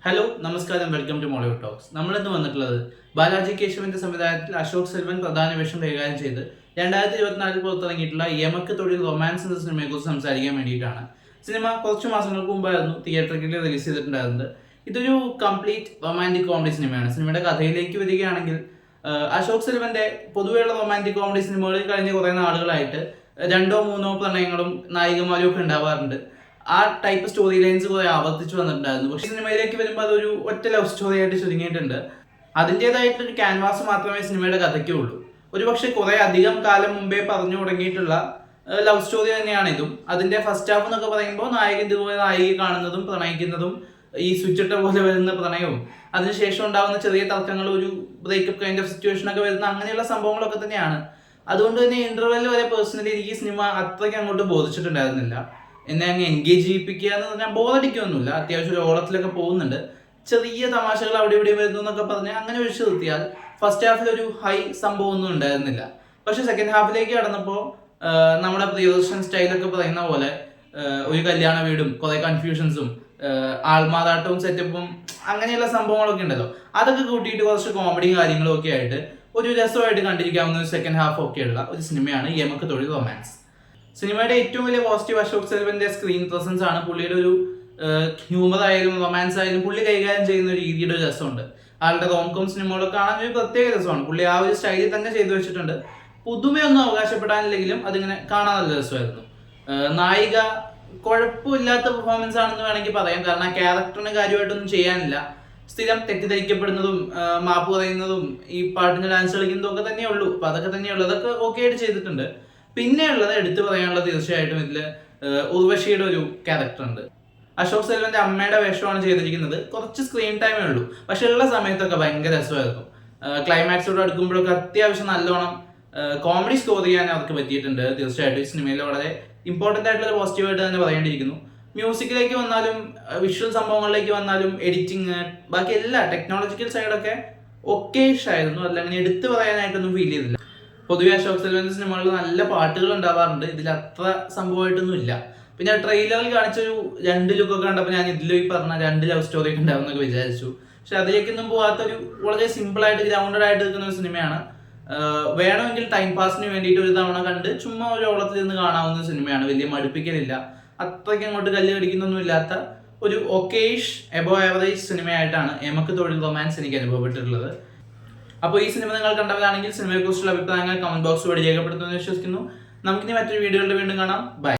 Hello നമസ്കാരം, welcome to Mollywood talks. നമ്മളിന്ന് വന്നിട്ടുള്ളത് ബാലാജി കേശവന്റെ സംവിധാനത്തിൽ അശോക് സെൽവൻ പ്രധാന വേഷം കൈകാര്യം ചെയ്ത് 2024 പുറത്തിറങ്ങിയിട്ടുള്ള യമക്ക് തൊഴിൽ റൊമാൻസ് എന്ന സിനിമയെക്കുറിച്ച് സംസാരിക്കാൻ വേണ്ടിയിട്ടാണ്. സിനിമ കുറച്ച് മാസങ്ങൾക്ക് മുമ്പായിരുന്നു തിയേറ്ററിൽ റിലീസ് ചെയ്തിട്ടുണ്ടായിരുന്നത്. ഇതൊരു കംപ്ലീറ്റ് റൊമാൻറ്റിക് കോമഡി സിനിമയാണ്. സിനിമയുടെ കഥയിലേക്ക് വരികയാണെങ്കിൽ അശോക് സെൽവന്റെ പൊതുവെയുള്ള റൊമാൻറ്റിക് കോമഡി സിനിമകളിൽ കഴിഞ്ഞ കുറേ നാളുകളായിട്ട് രണ്ടോ മൂന്നോ പ്രണയങ്ങളും നായികമാരും ഒക്കെ ഉണ്ടാവാറുണ്ട്. ആ ടൈപ്പ് സ്റ്റോറി ലൈൻസ് കുറെ ആവർത്തിച്ചു വന്നിട്ടുണ്ടായിരുന്നു. പക്ഷേ സിനിമയിലേക്ക് വരുമ്പോൾ അതൊരു ഒറ്റ ലവ് സ്റ്റോറി ആയിട്ട് ചുരുങ്ങിയിട്ടുണ്ട്. അതിൻ്റെതായിട്ടൊരു ക്യാൻവാസ് മാത്രമേ സിനിമയുടെ കഥയ്ക്കുള്ളൂ. ഒരുപക്ഷെ കുറെ അധികം കാലം മുമ്പേ പറഞ്ഞു തുടങ്ങിയിട്ടുള്ള ലവ് സ്റ്റോറി തന്നെയാണ് ഇതും. അതിന്റെ ഫസ്റ്റ് ഹാഫ് എന്നൊക്കെ പറയുമ്പോൾ നായകൻ ഇതുപോലെ നായികയെ കാണുന്നതും പ്രണയിക്കുന്നതും ഈ സ്വിച്ചിട്ട പോലെ വരുന്ന പ്രണയവും അതിനുശേഷം ഉണ്ടാകുന്ന ചെറിയ തർക്കങ്ങൾ, ഒരു ബ്രേക്കപ്പ് കൈൻഡ് ഓഫ് സിറ്റുവേഷൻ ഒക്കെ വരുന്ന അങ്ങനെയുള്ള സംഭവങ്ങളൊക്കെ തന്നെയാണ്. അതുകൊണ്ട് തന്നെ ഇന്റർവെൽ വരെ പേഴ്സണലി എനിക്ക് ഈ സിനിമ അത്രയ്ക്ക് അങ്ങോട്ട് ബോധിച്ചിട്ടുണ്ടായിരുന്നില്ല. എന്നെ അങ്ങ് എൻഗേജ് ചെയ്യിപ്പിക്കുക എന്ന് പറഞ്ഞാൽ ബോറടിക്കൊന്നുമില്ല. അത്യാവശ്യം ഒരു ഓളത്തിലൊക്കെ പോകുന്നുണ്ട്. ചെറിയ തമാശകൾ അവിടെ ഇവിടെ വരുന്നു എന്നൊക്കെ പറഞ്ഞ് അങ്ങനെ ഒഴിച്ചു നിർത്തിയാൽ ഫസ്റ്റ് ഹാഫിൽ ഒരു ഹൈ സംഭവം ഒന്നും ഉണ്ടായിരുന്നില്ല. പക്ഷെ സെക്കൻഡ് ഹാഫിലേക്ക് കടന്നപ്പോൾ നമ്മുടെ പ്രിയദർശൻ സ്റ്റൈലൊക്കെ പറയുന്ന പോലെ ഒരു കല്യാണ വീടും കുറെ കൺഫ്യൂഷൻസും ആൾമാറാട്ടവും സെറ്റപ്പും അങ്ങനെയുള്ള സംഭവങ്ങളൊക്കെ ഉണ്ടല്ലോ, അതൊക്കെ കൂട്ടിയിട്ട് കുറച്ച് കോമഡിയും കാര്യങ്ങളും ഒക്കെ ആയിട്ട് ഒരു രസമായിട്ട് കണ്ടിരിക്കാവുന്ന ഒരു സെക്കൻഡ് ഹാഫ് ഒക്കെയുള്ള ഒരു സിനിമയാണ് യമക്ക് തൊഴിൽ റൊമാൻസ്. സിനിമയുടെ ഏറ്റവും വലിയ പോസിറ്റീവ് അശോക് സെൽവന്റെ സ്ക്രീൻ പ്രസൻസ് ആണ്. പുള്ളിയുടെ ഒരു ഹ്യൂമർ ആയാലും റൊമാൻസ് ആയാലും പുള്ളി കൈകാര്യം ചെയ്യുന്ന ഒരു രീതിയുടെ ഒരു രസമുണ്ട്. ആളുടെ റോംകോം സിനിമകളൊക്കെ കാണാൻ ഒരു പ്രത്യേക രസമാണ്. പുള്ളി ആ ഒരു സ്റ്റൈലിൽ തന്നെ ചെയ്തു വെച്ചിട്ടുണ്ട്. പുതുമയൊന്നും അവകാശപ്പെടാനില്ലെങ്കിലും അതിങ്ങനെ കാണാൻ നല്ല രസമായിരുന്നു. നായിക കുഴപ്പമില്ലാത്ത പെർഫോമൻസ് ആണെന്ന് വേണമെങ്കിൽ പറയാം. കാരണം ആ ക്യാരക്ടറിന് കാര്യമായിട്ടൊന്നും ചെയ്യാനില്ല. സ്ഥിരം തെറ്റിദ്ധരിക്കപ്പെടുന്നതും മാപ്പ് പറയുന്നതും ഈ പാട്ടിന് ഡാൻസ് കളിക്കുന്നതും ഒക്കെ തന്നെയുള്ളൂ. അപ്പൊ അതൊക്കെ തന്നെയുള്ളൂ. അതൊക്കെ ഓക്കെ ആയിട്ട് ചെയ്തിട്ടുണ്ട്. പിന്നെയുള്ളത് എടുത്തു പറയാനുള്ളത് തീർച്ചയായിട്ടും ഇതില് ഉർവശിയുടെ ഒരു ക്യാരക്ടർ ഉണ്ട്. അശോക് സെൽവന്റെ അമ്മയുടെ വേഷമാണ് ചെയ്തിരിക്കുന്നത്. കുറച്ച് സ്ക്രീൻ ടൈമേ ഉള്ളൂ, പക്ഷെ ഉള്ള സമയത്തൊക്കെ ഭയങ്കര രസമായിരുന്നു. ക്ലൈമാക്സോട് അടുക്കുമ്പോഴൊക്കെ അത്യാവശ്യം നല്ലോണം കോമഡി സ്കോർ ചെയ്യാൻ അവർക്ക് പറ്റിയിട്ടുണ്ട്. തീർച്ചയായിട്ടും ഈ സിനിമയിൽ വളരെ ഇമ്പോർട്ടൻ്റ് ആയിട്ടുള്ള പോസിറ്റീവായിട്ട് തന്നെ പറയേണ്ടിയിരിക്കുന്നു. മ്യൂസിക്കിലേക്ക് വന്നാലും വിഷ്വൽ സംഭവങ്ങളിലേക്ക് വന്നാലും എഡിറ്റിങ് ബാക്കി എല്ലാ ടെക്നോളജിക്കൽ സൈഡൊക്കെ ഒക്കേഷ് ആയിരുന്നു. അതങ്ങനെ എടുത്തു പറയാനായിട്ടൊന്നും ഫീൽ ചെയ്തില്ല. പൊതുവെ അശോക് സെൽവന്റെ സിനിമകളിൽ നല്ല പാട്ടുകൾ ഉണ്ടാവാറുണ്ട്. ഇതിൽ അത്ര സംഭവമായിട്ടൊന്നും ഇല്ല. പിന്നെ ട്രെയിലറിൽ കാണിച്ചൊരു 2 ലുക്കൊക്കെ കണ്ടപ്പോൾ ഞാൻ ഇതിലും ഈ പറഞ്ഞ 2 ലവ് സ്റ്റോറി ഒക്കെ ഉണ്ടാവും എന്നൊക്കെ വിചാരിച്ചു. പക്ഷെ അതിലേക്കൊന്നും പോകാത്തൊരു വളരെ സിമ്പിൾ ആയിട്ട് ഗ്രൗണ്ടഡ് ആയിട്ട് നിൽക്കുന്ന ഒരു സിനിമയാണ്. വേണമെങ്കിൽ ടൈം പാസിന് വേണ്ടിയിട്ട് ഒരു തവണ കണ്ട് ചുമ്മാ ഒരു ഓളത്തിൽ നിന്ന് കാണാവുന്ന സിനിമയാണ്. വലിയ മടുപ്പിക്കലില്ല, അത്രയ്ക്ക് അങ്ങോട്ട് കല്ല് കടിക്കുന്നൊന്നും ഇല്ലാത്ത ഒരു ഒക്കേഷ് എബോ ആവറേജ് സിനിമയായിട്ടാണ് യമക്ക് തൊഴിൽ റൊമാൻസ് എനിക്ക് അനുഭവപ്പെട്ടിട്ടുള്ളത്. അപ്പോൾ ഈ സിനിമ നിങ്ങൾ കണ്ടവരാണെങ്കിൽ സിനിമയെക്കുറിച്ചുള്ള അഭിപ്രായങ്ങൾ കമന്റ് ബോക്സ് വഴി രേഖപ്പെടുത്തുമെന്ന് വിശ്വസിക്കുന്നു. നമുക്കിനി മറ്റൊരു വീഡിയോയിൽ വീണ്ടും കാണാം. ബൈ.